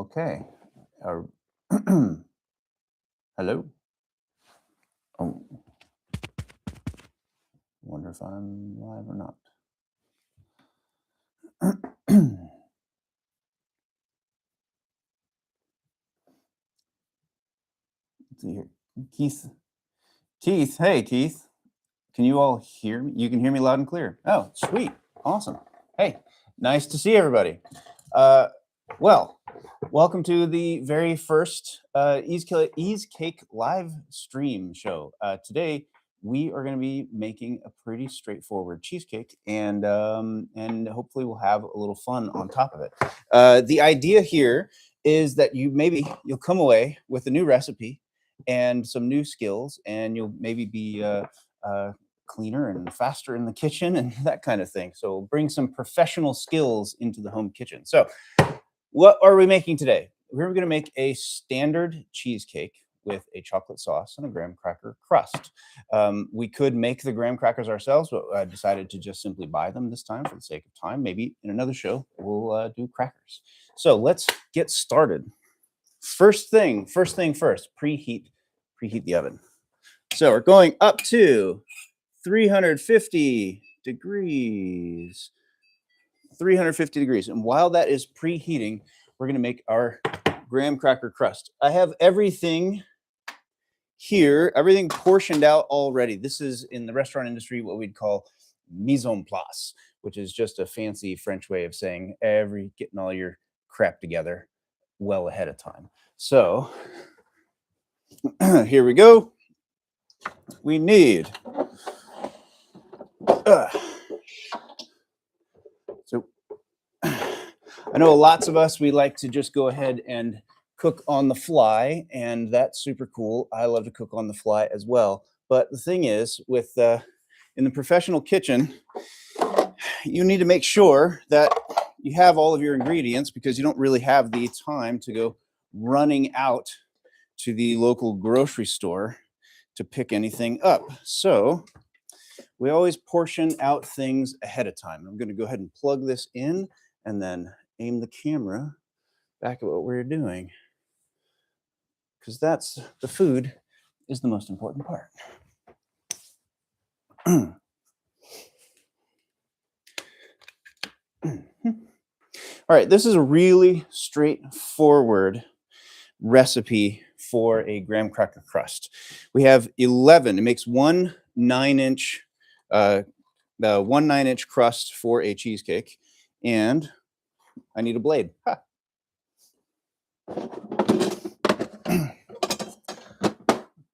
Okay. Uh, hello. Oh, wonder if I'm live or not. Let's see here. Keith. Hey, Keith. Can you all hear me? You can hear me loud and clear. Oh, sweet. Awesome. Hey, nice to see everybody. Well, welcome to the very first Easecake live stream show. Today, we are going to be making a pretty straightforward cheesecake, and hopefully we'll have a little fun on top of it. The idea here is that you'll come away with a new recipe and some new skills, and you'll maybe be cleaner and faster in the kitchen and that kind of thing. So bring some professional skills into the home kitchen. So what are we making today? We're going to make a standard cheesecake with a chocolate sauce and a graham cracker crust. We could make the graham crackers ourselves, but I decided to just simply buy them this time for the sake of time. Maybe in another show, we'll do crackers. So let's get started. First thing first, preheat the oven. So we're going up to 350 degrees. 350 degrees. And while that is preheating, we're going to make our graham cracker crust. I have everything here, everything portioned out already. This is in the restaurant industry what we'd call mise en place, which is just a fancy French way of saying getting all your crap together well ahead of time. So here we go. We need so I know lots of us, we like to just go ahead and cook on the fly, and that's super cool. I love to cook on the fly as well. But the thing is, in the professional kitchen, you need to make sure that you have all of your ingredients, because you don't really have the time to go running out to the local grocery store to pick anything up. So we always portion out things ahead of time. I'm going to go ahead and plug this in and then aim the camera back at what we're doing, because the food is the most important part. All right, this is a really straightforward recipe for a graham cracker crust. We have 11. It makes one 9-inch crust for a cheesecake, and I need a blade. Ha.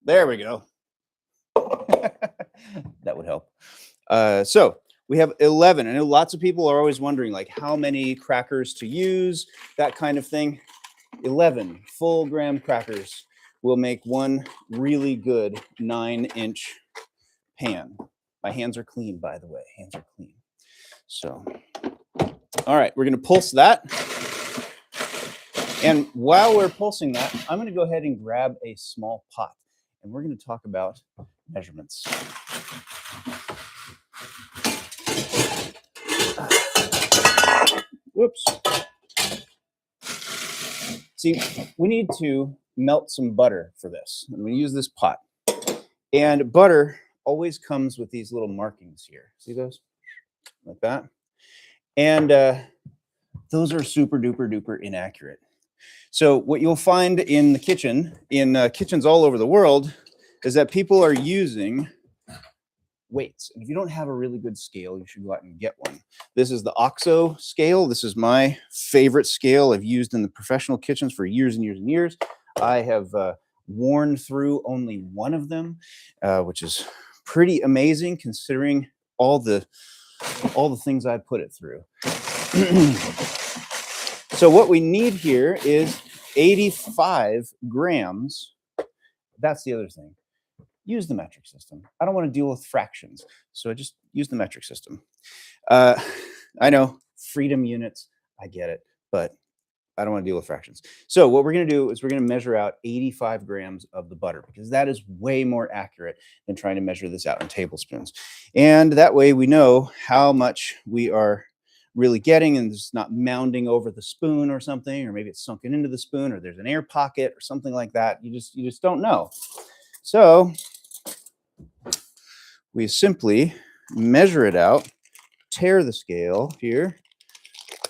There we go. That would help. So we have 11. I know lots of people are always wondering, like, how many crackers to use, that kind of thing. 11 full graham crackers will make one really good 9-inch pan. My hands are clean, by the way. Hands are clean. So, all right, we're going to pulse that. And while we're pulsing that, I'm going to go ahead and grab a small pot, and we're going to talk about measurements. Whoops. See, we need to melt some butter for this. I'm going to use this pot. And butter always comes with these little markings here. See those? Like that. And those are super duper duper inaccurate. So what you'll find in the kitchen, in kitchens all over the world, is that people are using weights. And if you don't have a really good scale, you should go out and get one. This is the OXO scale. This is my favorite scale I've used in the professional kitchens for years and years and years. I have worn through only one of them, which is pretty amazing considering all the things I put it through. So what we need here is 85 grams. That's the other thing. Use the metric system. I don't want to deal with fractions, so I just use the metric system. I know, freedom units, I get it, but I don't want to deal with fractions. So what we're going to do is we're going to measure out 85 grams of the butter, because that is way more accurate than trying to measure this out in tablespoons. And that way we know how much we are really getting, and it's not mounding over the spoon or something, or maybe it's sunken into the spoon, or there's an air pocket or something like that. You just don't know. So we simply measure it out, tear the scale here,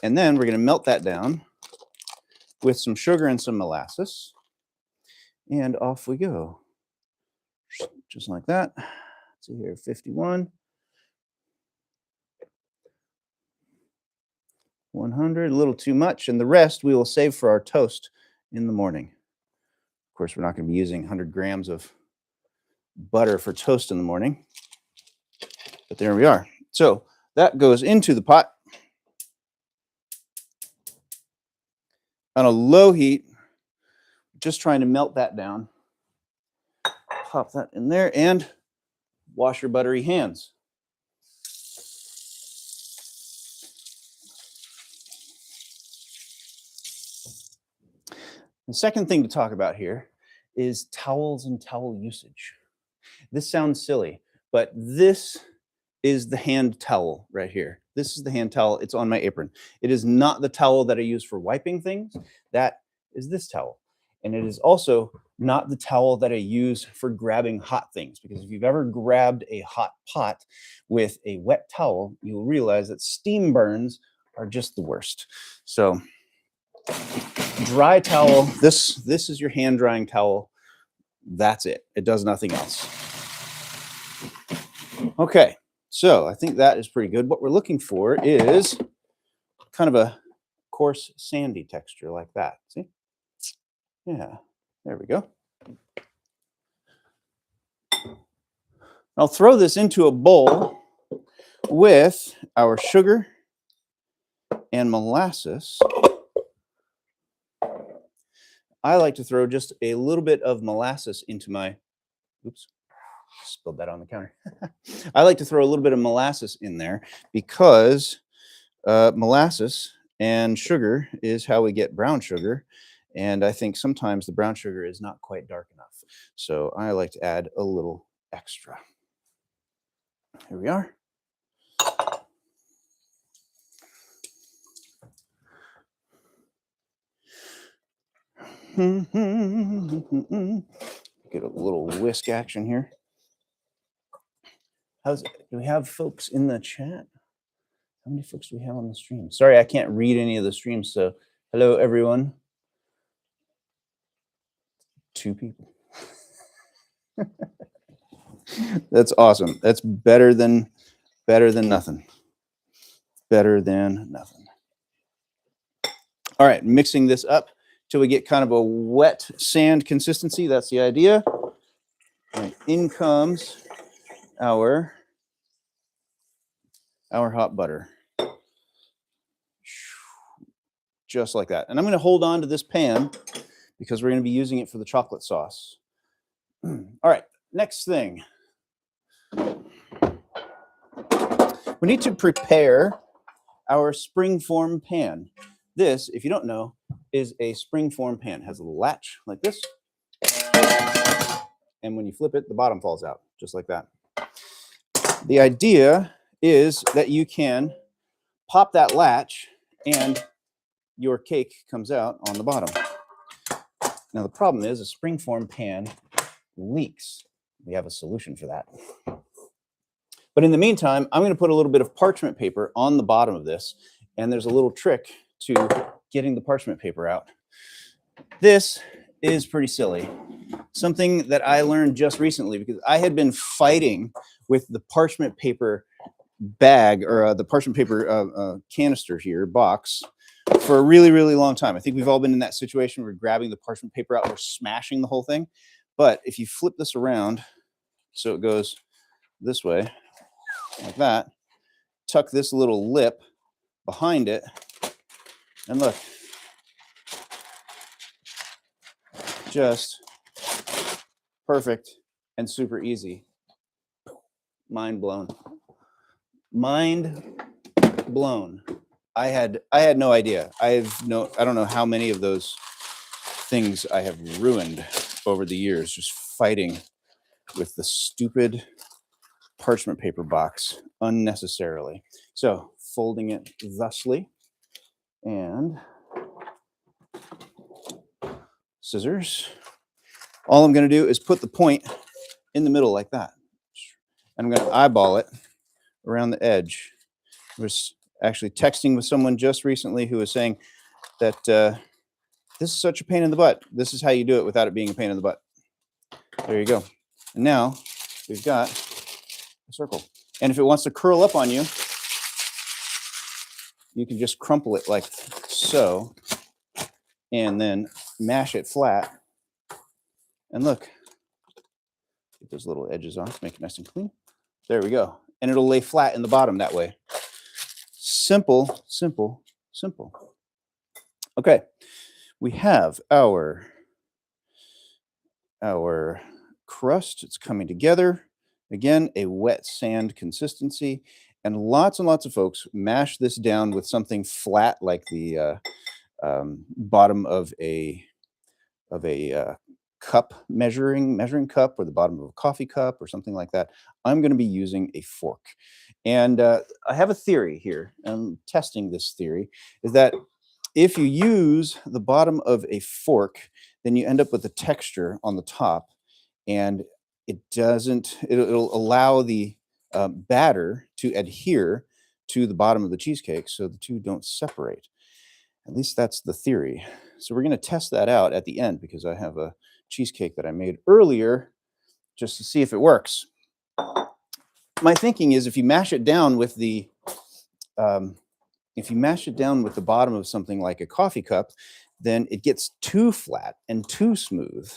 and then we're going to melt that down with some sugar and some molasses, and off we go. Just like that. Let's see here, 51, 100, a little too much, and the rest we will save for our toast in the morning. Of course, we're not going to be using 100 grams of butter for toast in the morning, but there we are. So that goes into the pot on a low heat, just trying to melt that down. Pop that in there and wash your buttery hands. The second thing to talk about here is towels and towel usage. This sounds silly, but this is the hand towel right here. This is the hand towel. It's on my apron. It is not the towel that I use for wiping things. That is this towel. And it is also not the towel that I use for grabbing hot things, because if you've ever grabbed a hot pot with a wet towel, you'll realize that steam burns are just the worst. So dry towel, this is your hand drying towel. That's it. It does nothing else. Okay, so I think that is pretty good. What we're looking for is kind of a coarse, sandy texture like that. See? Yeah, there we go. I'll throw this into a bowl with our sugar and molasses. I like to throw just a little bit of molasses into my, oops, spilled that on the counter. I like to throw a little bit of molasses in there because molasses and sugar is how we get brown sugar. And I think sometimes the brown sugar is not quite dark enough. So I like to add a little extra. Here we are. Get a little whisk action here. Do we have folks in the chat? How many folks do we have on the stream? Sorry, I can't read any of the streams. So hello, everyone. 2 people. That's awesome. That's better than nothing. Better than nothing. All right, mixing this up till we get kind of a wet sand consistency. That's the idea. And in comes our hot butter. Just like that. And I'm going to hold on to this pan because we're going to be using it for the chocolate sauce. All right, next thing. We need to prepare our springform pan. This, if you don't know, is a springform pan. It has a little latch like this. And when you flip it, the bottom falls out, just like that. The idea is that you can pop that latch and your cake comes out on the bottom. Now, the problem is a springform pan leaks. We have a solution for that. But in the meantime, I'm going to put a little bit of parchment paper on the bottom of this, and there's a little trick to getting the parchment paper out. This is pretty silly. Something that I learned just recently, because I had been fighting with the parchment paper bag, or the parchment paper canister here, box, for a really, really long time. I think we've all been in that situation where we're grabbing the parchment paper out and we're smashing the whole thing. But if you flip this around, so it goes this way, like that, tuck this little lip behind it, and look, just perfect and super easy. Mind blown. Mind blown. I had no idea. I don't know how many of those things I have ruined over the years, just fighting with the stupid parchment paper box unnecessarily. So folding it thusly. And scissors. All I'm going to do is put the point in the middle like that. And I'm going to eyeball it around the edge. I was actually texting with someone just recently who was saying that this is such a pain in the butt. This is how you do it without it being a pain in the butt. There you go. And now we've got a circle. And if it wants to curl up on you, you can just crumple it like so and then mash it flat. And look, get those little edges off, make it nice and clean. There we go. And it'll lay flat in the bottom that way. Simple, simple, simple. Okay, we have our crust. It's coming together. Again, a wet sand consistency. And lots of folks mash this down with something flat like the bottom of a cup measuring cup, or the bottom of a coffee cup or something like that. I'm going to be using a fork. And I have a theory here. I'm testing this theory, is that if you use the bottom of a fork, then you end up with a texture on the top, and it'll allow the batter to adhere to the bottom of the cheesecake so the two don't separate. At least that's the theory. So we're going to test that out at the end, because I have a cheesecake that I made earlier just to see if it works. My thinking is if you mash it down with the bottom of something like a coffee cup, then it gets too flat and too smooth.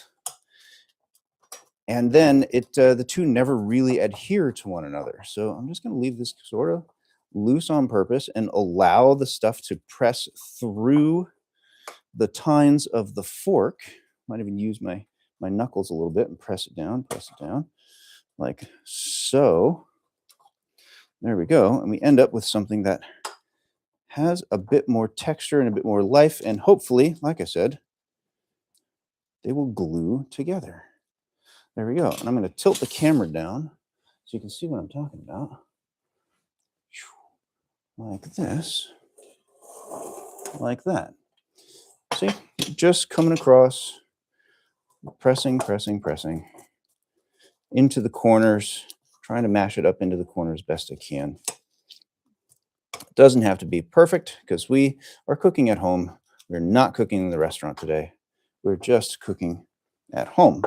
And then the two never really adhere to one another. So I'm just going to leave this sort of loose on purpose and allow the stuff to press through the tines of the fork. Might even use my knuckles a little bit and press it down like so. There we go. And we end up with something that has a bit more texture and a bit more life. And hopefully, like I said, they will glue together. There we go. And I'm going to tilt the camera down so you can see what I'm talking about. Like this. Like that. See? Just coming across, pressing into the corners, trying to mash it up into the corners best I can. It doesn't have to be perfect, because we are cooking at home. We're not cooking in the restaurant today. We're just cooking at home.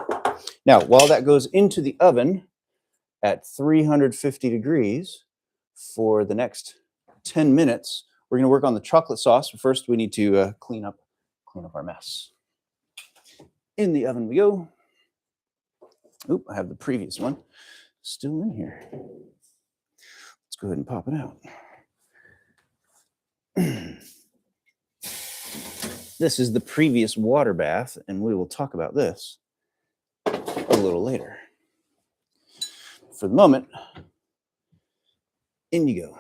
Now, while that goes into the oven at 350 degrees for the next 10 minutes, we're going to work on the chocolate sauce. But first, we need to clean up our mess. In the oven we go. Oop, I have the previous one still in here. Let's go ahead and pop it out. This is the previous water bath, and we will talk about this a little later. For the moment, in you go.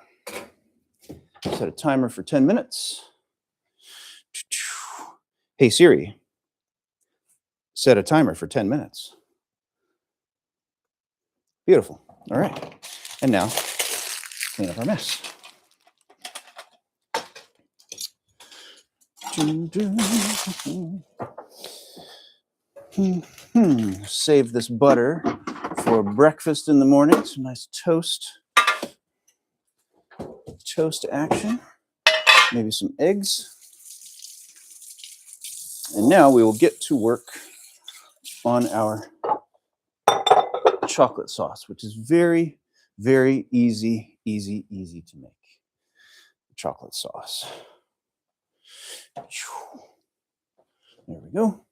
Set a timer for 10 minutes. Hey Siri, set a timer for 10 minutes. Beautiful. All right. And now, clean up our mess. Save this butter for breakfast in the morning. Some nice toast action. Maybe some eggs. And now we will get to work on our chocolate sauce, which is very, very easy to make. Chocolate sauce. There we go.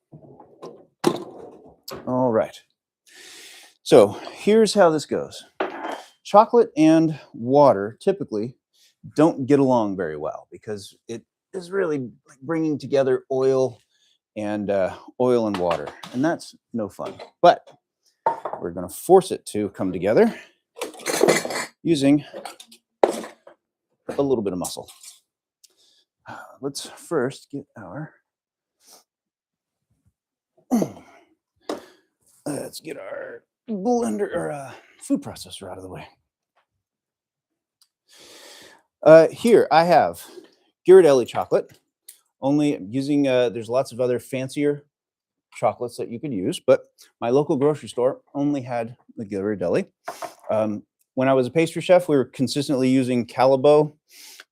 All right. So here's how this goes. Chocolate and water typically don't get along very well, because it is really like bringing together oil and water, and that's no fun. But we're going to force it to come together using a little bit of muscle. Let's first get our blender or food processor out of the way. Here I have Ghirardelli chocolate. Only using, there's lots of other fancier chocolates that you could use, but my local grocery store only had the Ghirardelli. When I was a pastry chef, we were consistently using Calabo.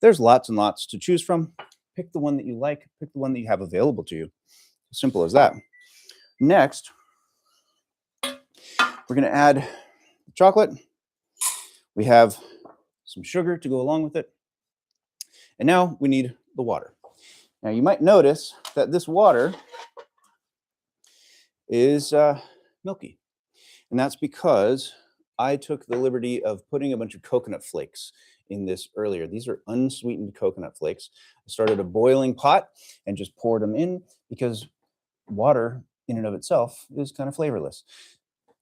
There's lots and lots to choose from. Pick the one that you like, pick the one that you have available to you. Simple as that. Next, we're going to add chocolate. We have some sugar to go along with it. And now we need the water. Now you might notice that this water is milky. And that's because I took the liberty of putting a bunch of coconut flakes in this earlier. These are unsweetened coconut flakes. I started a boiling pot and just poured them in because water in and of itself is kind of flavorless.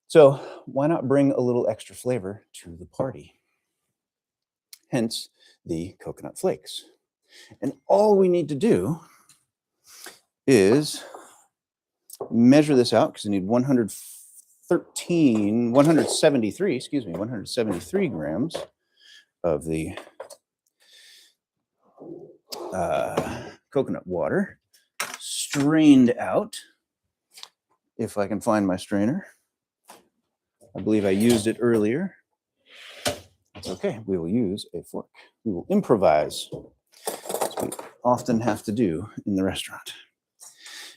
So why not bring a little extra flavor to the party? Hence the coconut flakes. And all we need to do is measure this out because I need 173 grams of the coconut water strained out. If I can find my strainer. I believe I used it earlier. It's okay. We will use a fork. We will improvise, as we often have to do in the restaurant,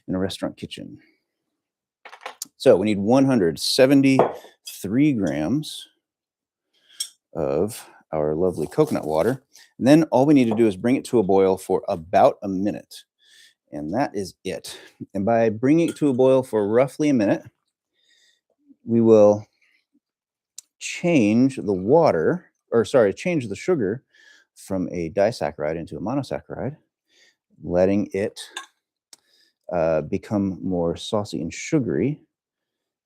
in a restaurant kitchen. So we need 173 grams of our lovely coconut water. And then all we need to do is bring it to a boil for about a minute. And that is it. And by bringing it to a boil for roughly a minute, we will change the sugar from a disaccharide into a monosaccharide, letting it become more saucy and sugary,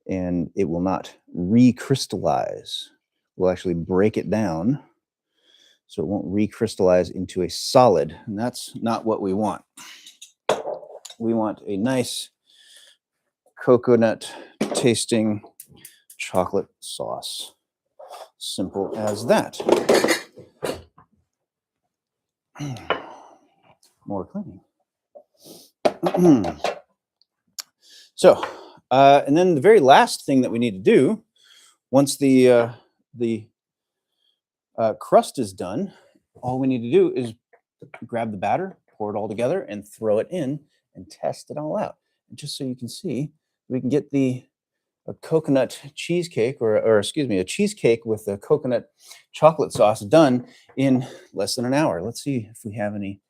and it will not recrystallize. We'll actually break it down so it won't recrystallize into a solid, and that's not what we want. We want a nice coconut tasting chocolate sauce. Simple as that. More cleaning. So, and then the very last thing that we need to do, once the crust is done, all we need to do is grab the batter, pour it all together, and throw it in and test it all out. And just so you can see, we can get a coconut cheesecake, or excuse me, a cheesecake with a coconut chocolate sauce done in less than an hour. Let's see if we have any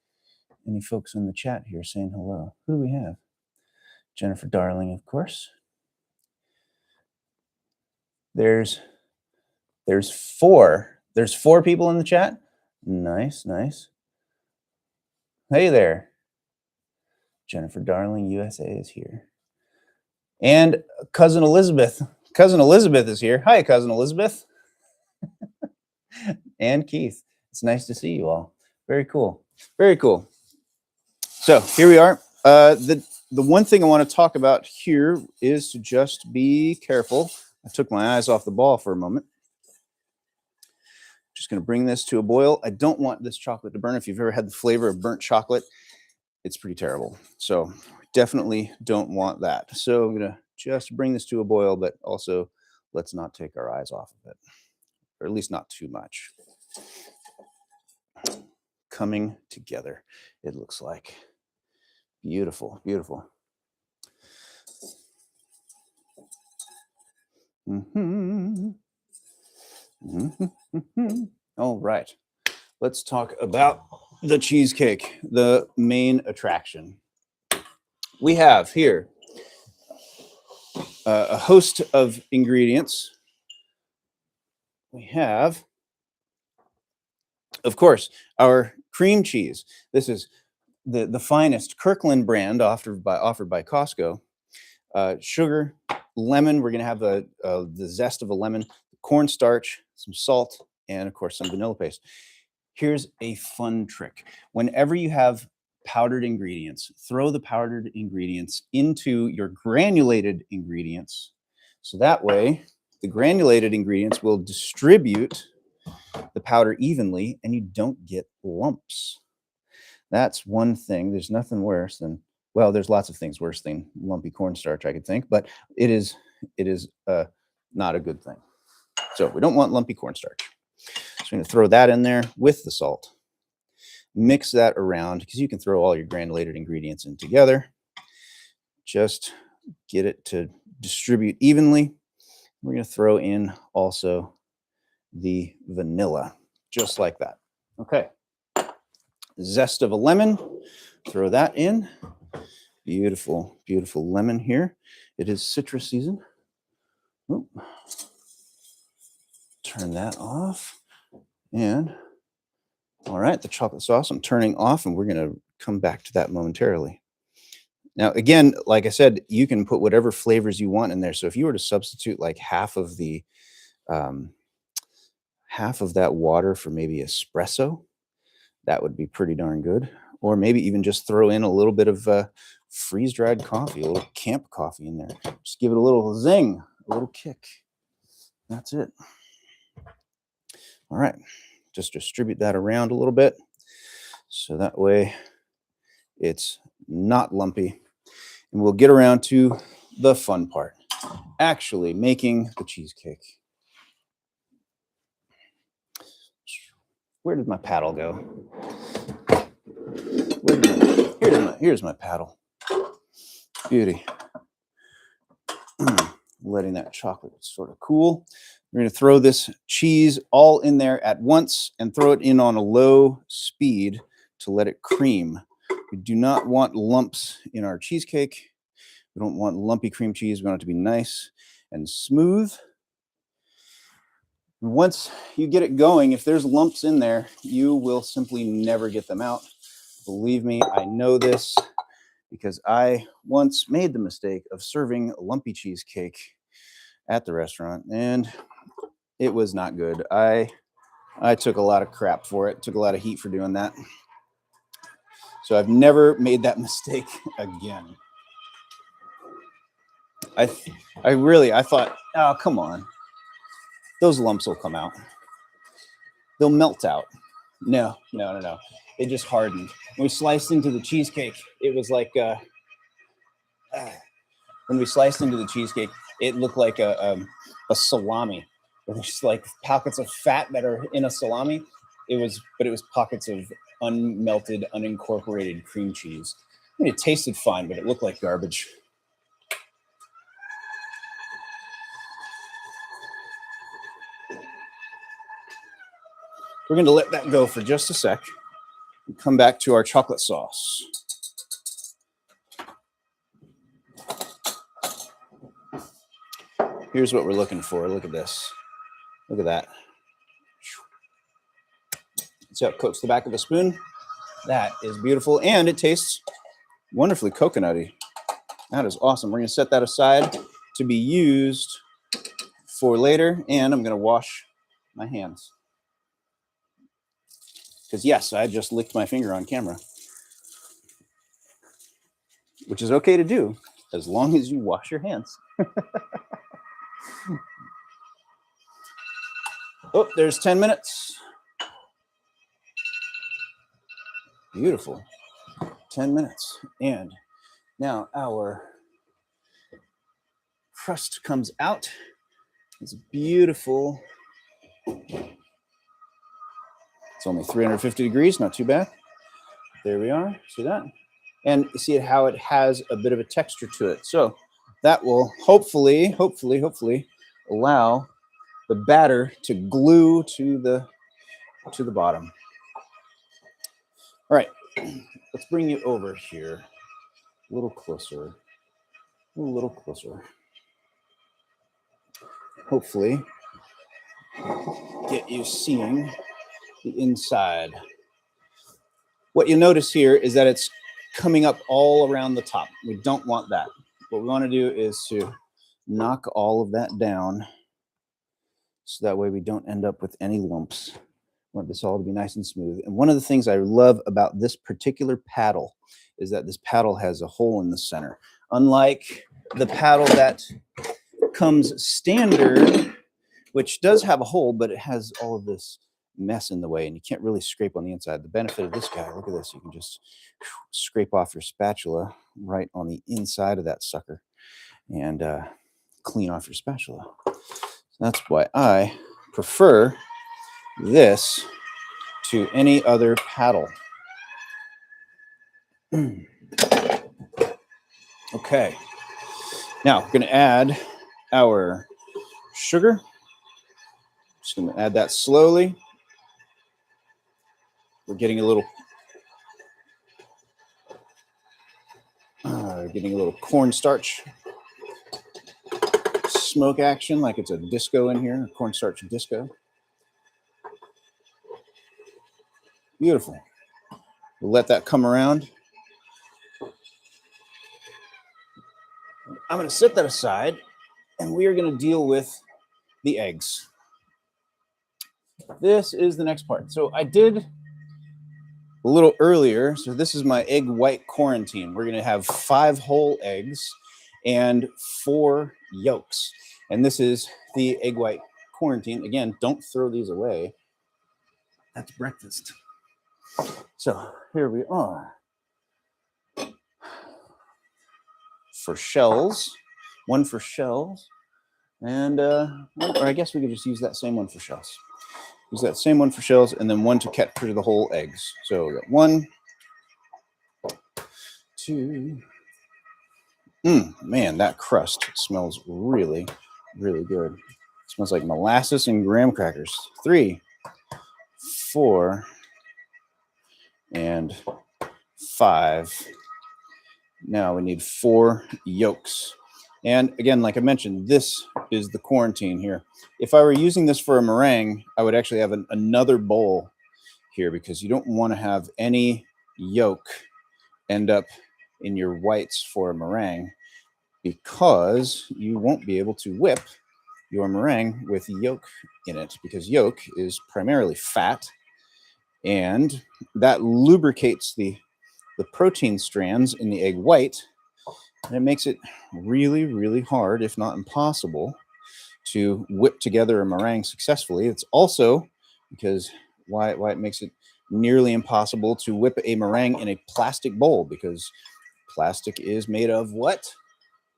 folks in the chat here saying hello. Who do we have? Jennifer Darling, of course. There's 4 people in the chat. Nice. Hey there. Jennifer Darling, USA is here. And Cousin Elizabeth. Cousin Elizabeth is here. Hi, Cousin Elizabeth. And Keith. It's nice to see you all. Very cool. Very cool. So here we are. The one thing I want to talk about here is to just be careful. I took my eyes off the ball for a moment. Just going to bring this to a boil. I don't want this chocolate to burn. If you've ever had the flavor of burnt chocolate, it's pretty terrible. So definitely don't want that. So I'm going to just bring this to a boil, but also let's not take our eyes off of it, or at least not too much. Coming together, it looks like. Beautiful, beautiful. All right. Let's talk about the cheesecake, the main attraction. We have here a host of ingredients. We have, of course, our cream cheese. This is the finest Kirkland brand offered by Costco. Sugar, lemon. We're going to have the zest of a lemon, cornstarch, some salt, and of course some vanilla paste. Here's a fun trick. Whenever you have powdered ingredients, throw the powdered ingredients into your granulated ingredients. So that way, the granulated ingredients will distribute the powder evenly and you don't get lumps. That's one thing. There's nothing worse than, well, there's lots of things worse than lumpy cornstarch, I could think, but it is not a good thing. So we don't want lumpy cornstarch. So I'm going to throw that in there with the salt. Mix that around because you can throw all your granulated ingredients in together. Just get it to distribute evenly. We're going to throw in also the vanilla, just like that. Okay. Zest of a lemon, throw that in. Beautiful, beautiful lemon here. It is citrus season. Oop. Turn that off. And all right, the chocolate sauce I'm turning off, and we're going to come back to that momentarily. Now, again, like I said, you can put whatever flavors you want in there. So if you were to substitute like half of that water for maybe espresso, that would be pretty darn good. Or maybe even just throw in a little bit of freeze-dried coffee, a little camp coffee in there. Just give it a little zing, a little kick. That's it. All right. Just distribute that around a little bit. So that way it's not lumpy. And we'll get around to the fun part, actually making the cheesecake. Where did my paddle go? Here's my paddle. Beauty. Letting that chocolate sort of cool. We're going to throw this cheese all in there at once and throw it in on a low speed to let it cream. We do not want lumps in our cheesecake. We don't want lumpy cream cheese. We want it to be nice and smooth. Once you get it going, if there's lumps in there, you will simply never get them out. Believe me, I know this because I once made the mistake of serving a lumpy cheesecake at the restaurant, and it was not good. I took a lot of crap for it, took a lot of heat for doing that. So I've never made that mistake again. I thought, oh, come on. Those lumps will come out. They'll melt out. No. It just hardened. When we sliced into the cheesecake, it was like, when we sliced into the cheesecake, it looked like a salami. There's like pockets of fat that are in a salami. It was pockets of unmelted, unincorporated cream cheese. I mean, it tasted fine, but it looked like garbage. We're going to let that go for just a sec and come back to our chocolate sauce. Here's what we're looking for. Look at this. Look at that. See how it coats the back of the spoon? That is beautiful, and it tastes wonderfully coconutty. That is awesome. We're going to set that aside to be used for later, and I'm going to wash my hands. Because yes, I just licked my finger on camera, which is okay to do as long as you wash your hands. Oh, there's 10 minutes. Beautiful. 10 minutes. And now our crust comes out. It's beautiful. It's only 350 degrees, not too bad. There we are. See that? And see how it has a bit of a texture to it. So that will hopefully allow the batter to glue to the bottom. All right, let's bring you over here a little closer. A little closer. Hopefully get you seeing the inside. What you notice here is that it's coming up all around the top. We don't want that. What we want to do is to knock all of that down so that way we don't end up with any lumps. I want this all to be nice and smooth. And one of the things I love about this particular paddle is that this paddle has a hole in the center. Unlike the paddle that comes standard which does have a hole, but it has all of this mess in the way and you can't really scrape on the inside. The benefit of this guy, look at this, you can just scrape off your spatula right on the inside of that sucker and clean off your spatula. That's why I prefer this to any other paddle. Okay, now we're going to add our sugar. Just going to add that slowly. We're getting a little cornstarch smoke action, like it's a disco in here, a cornstarch disco. Beautiful. We'll let that come around. I'm going to set that aside, and we are going to deal with the eggs. This is the next part. So I did a little earlier. So this is my egg white quarantine. We're going to have 5 whole eggs and 4 yolks. And this is the egg white quarantine. Again, don't throw these away. That's breakfast. So here we are. For shells, 1 for shells, and or I guess we could just use that same one for shells. Use that same one for shells, and then 1 to capture the whole eggs. So we got 1, 2. Man, that crust smells really, really good. It smells like molasses and graham crackers. 3, 4, and 5. Now we need 4 yolks. And again, like I mentioned, this is the quarantine here. If I were using this for a meringue, I would actually have another bowl here because you don't want to have any yolk end up in your whites for a meringue because you won't be able to whip your meringue with yolk in it because yolk is primarily fat and that lubricates the protein strands in the egg white, and it makes it really, really hard, if not impossible, to whip together a meringue successfully. It's also because why it makes it nearly impossible to whip a meringue in a plastic bowl, because plastic is made of what?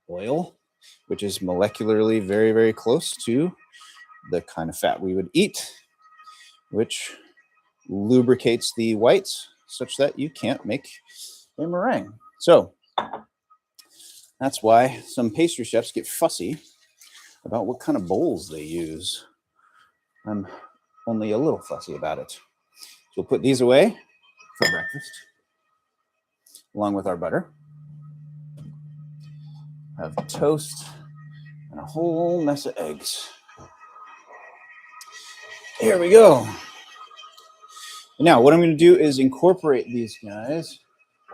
Oil, which is molecularly very, very close to the kind of fat we would eat, which lubricates the whites such that you can't make a meringue. So that's why some pastry chefs get fussy about what kind of bowls they use. I'm only a little fussy about it. So we'll put these away for breakfast, along with our butter. I have toast and a whole mess of eggs. Here we go. Now, what I'm going to do is incorporate these guys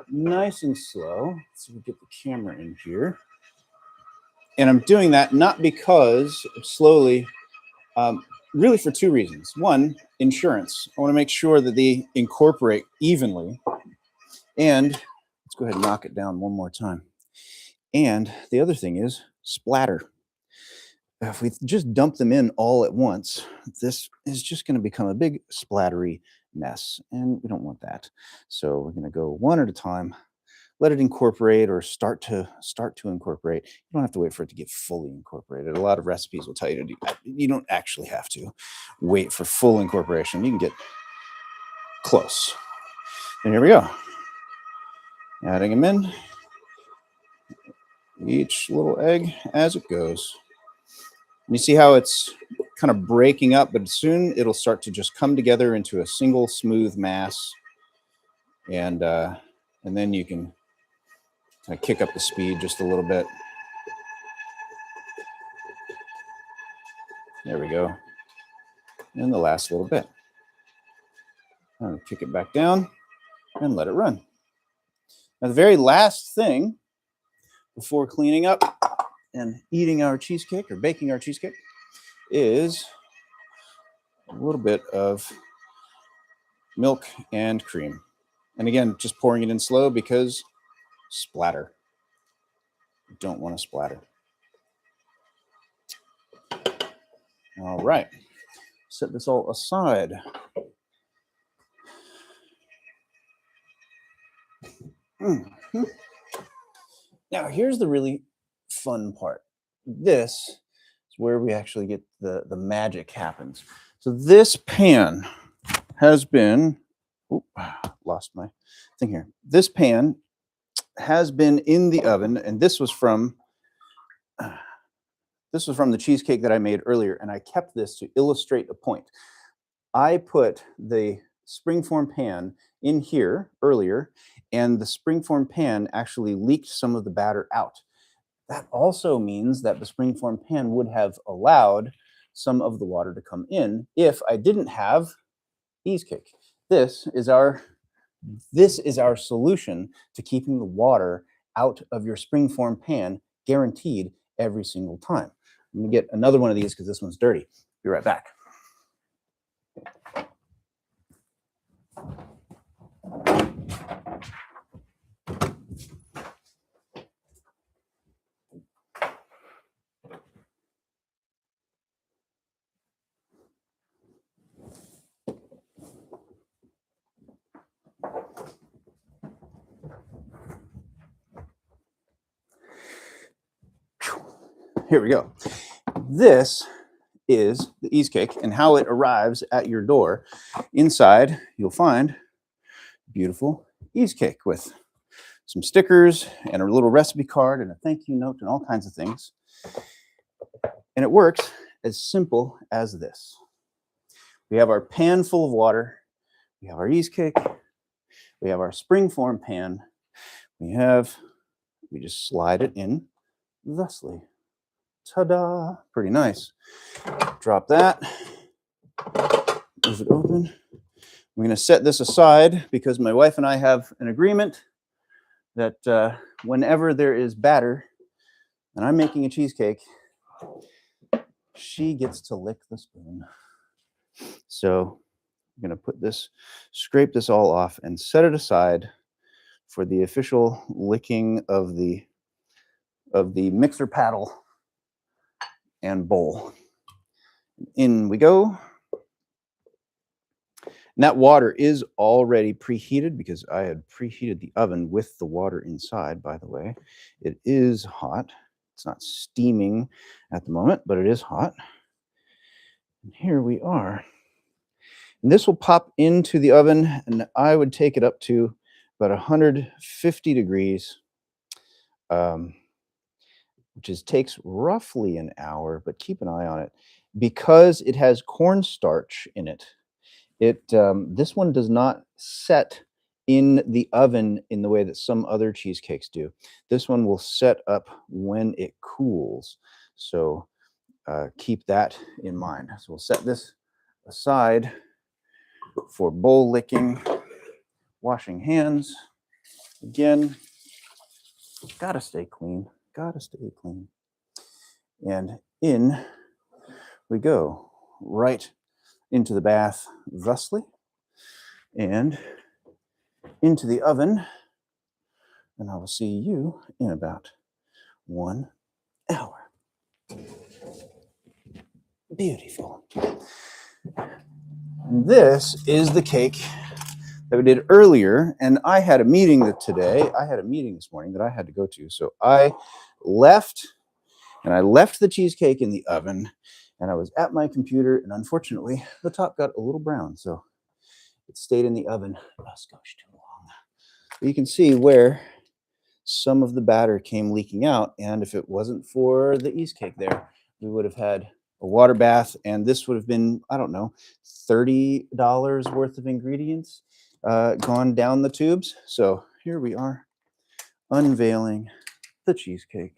nice and slow. So we get the camera in here. And I'm doing that not because slowly, really for 2 reasons. 1, insurance. I want to make sure that they incorporate evenly. And let's go ahead and knock it down one more time. And the other thing is splatter. If we just dump them in all at once, this is just going to become a big splattery mess, and we don't want that. So we're going to go one at a time, let it incorporate or start to incorporate. You don't have to wait for it to get fully incorporated. A lot of recipes will tell you to do that. You don't actually have to wait for full incorporation. You can get close. And here we go. Adding them in. Each little egg as it goes. And you see how it's kind of breaking up, but soon it'll start to just come together into a single smooth mass. And then you can kind of kick up the speed just a little bit. There we go. And the last little bit. I'm going to kick it back down and let it run. Now, the very last thing before cleaning up and eating our cheesecake or baking our cheesecake is a little bit of milk and cream. And again, just pouring it in slow because splatter. You don't want to splatter. All right, set this all aside. Mm-hmm. Now, here's the really fun part. This is where we actually get the magic happens. So this pan has been, lost my thing here. This pan has been in the oven, and this was from the cheesecake that I made earlier, and I kept this to illustrate a point. I put the springform pan in here earlier, and the springform pan actually leaked some of the batter out. That also means that the springform pan would have allowed some of the water to come in if I didn't have Easecake. This is our solution to keeping the water out of your springform pan, guaranteed every single time. I'm gonna get another one of these because this one's dirty. Be right back. Here we go. This is the Easecake and how it arrives at your door. Inside, you'll find beautiful Easecake with some stickers and a little recipe card and a thank you note and all kinds of things. And it works as simple as this. We have our pan full of water. We have our Easecake. We have our springform pan. We just slide it in thusly. Ta-da! Pretty nice. Drop that. Move it open. I'm going to set this aside because my wife and I have an agreement that whenever there is batter and I'm making a cheesecake, she gets to lick the spoon. So I'm going to scrape this all off and set it aside for the official licking of the mixer paddle and bowl. In we go. And that water is already preheated because I had preheated the oven with the water inside, by the way. It is hot. It's not steaming at the moment, but it is hot. And here we are. And this will pop into the oven, and I would take it up to about 150 degrees, which takes roughly an hour, but keep an eye on it. Because it has cornstarch in it, this one does not set in the oven in the way that some other cheesecakes do. This one will set up when it cools. So keep that in mind. So we'll set this aside for bowl licking, washing hands. Again, gotta stay clean, gotta stay clean. And in we go, right into the bath thusly, and into the oven, and I will see you in about 1 hour. Beautiful. And this is the cake that we did earlier, and I had a meeting this morning that I had to go to, so I left the cheesecake in the oven, and I was at my computer, and unfortunately the top got a little brown, so it stayed in the oven a skosh too long. But you can see where some of the batter came leaking out, and if it wasn't for the Easecake there, we would have had a water bath, and this would have been, I don't know, $30 worth of ingredients gone down the tubes. So here we are, unveiling the cheesecake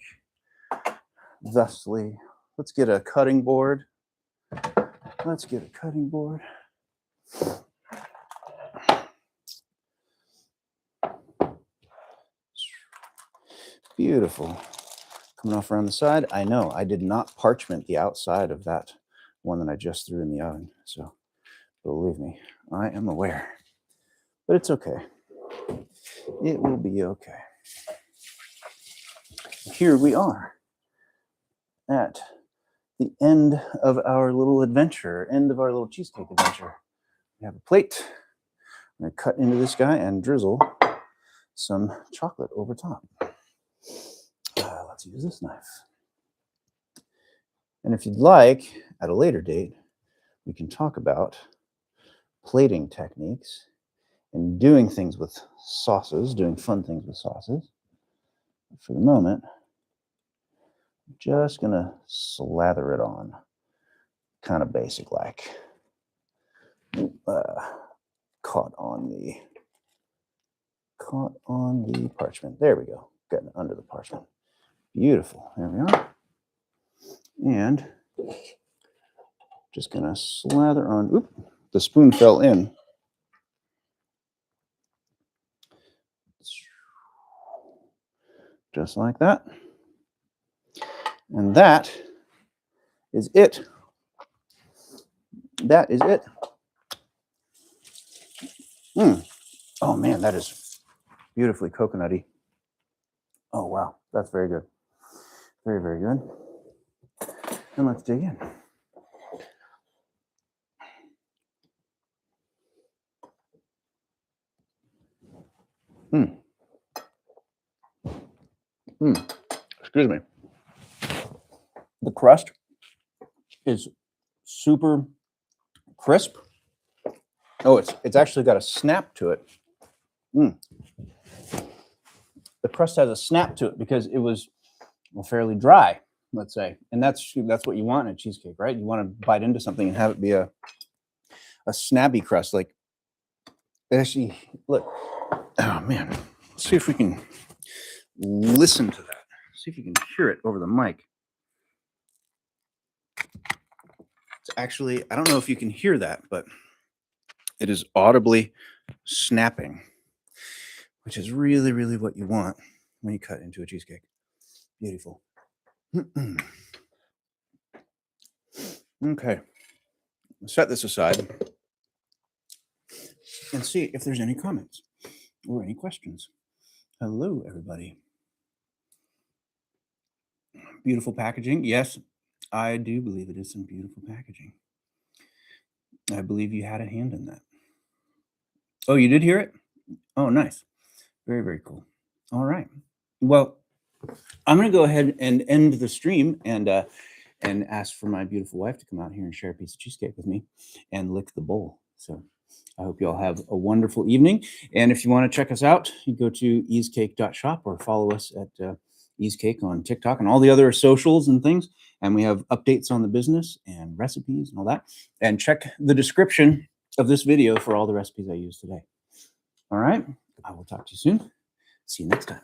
thusly. Let's get a cutting board. Beautiful. Coming off around the side. I know I did not parchment the outside of that one that I just threw in the oven. So believe me, I am aware. But it's okay. It will be okay. Here we are at the end of our little adventure, end of our little cheesecake adventure. We have a plate. I'm going to cut into this guy and drizzle some chocolate over top. Let's use this knife. And if you'd like, at a later date, we can talk about plating techniques and doing things with sauces, doing fun things with sauces. But for the moment, I'm just going to slather it on, kind of basic like. Caught on the parchment. There we go. Getting under the parchment. Beautiful. There we are. And just gonna slather on. Oop, the spoon fell in. Just like that. And that is it. That is it. Oh man, that is beautifully coconutty. Oh wow, that's very good. Very, very good. And let's dig in. Excuse me. The crust is super crisp. Oh, it's actually got a snap to it. The crust has a snap to it because it was fairly dry, let's say, and that's what you want in a cheesecake, right? You want to bite into something and have it be a snappy crust. Like, actually, look. Oh man, let's see if we can listen to that. See if you can hear it over the mic. It's actually, I don't know if you can hear that, but it is audibly snapping, which is really, really what you want when you cut into a cheesecake. Beautiful. Okay. Set this aside and see if there's any comments or any questions. Hello, everybody. Beautiful packaging. Yes, I do believe it is some beautiful packaging. I believe you had a hand in that. Oh, you did hear it? Oh, nice. Very, very cool. All right. Well, I'm going to go ahead and end the stream and ask for my beautiful wife to come out here and share a piece of cheesecake with me and lick the bowl. So I hope you all have a wonderful evening. And if you want to check us out, you go to easecake.shop or follow us at Easecake on TikTok and all the other socials and things. And we have updates on the business and recipes and all that. And check the description of this video for all the recipes I used today. All right. I will talk to you soon. See you next time.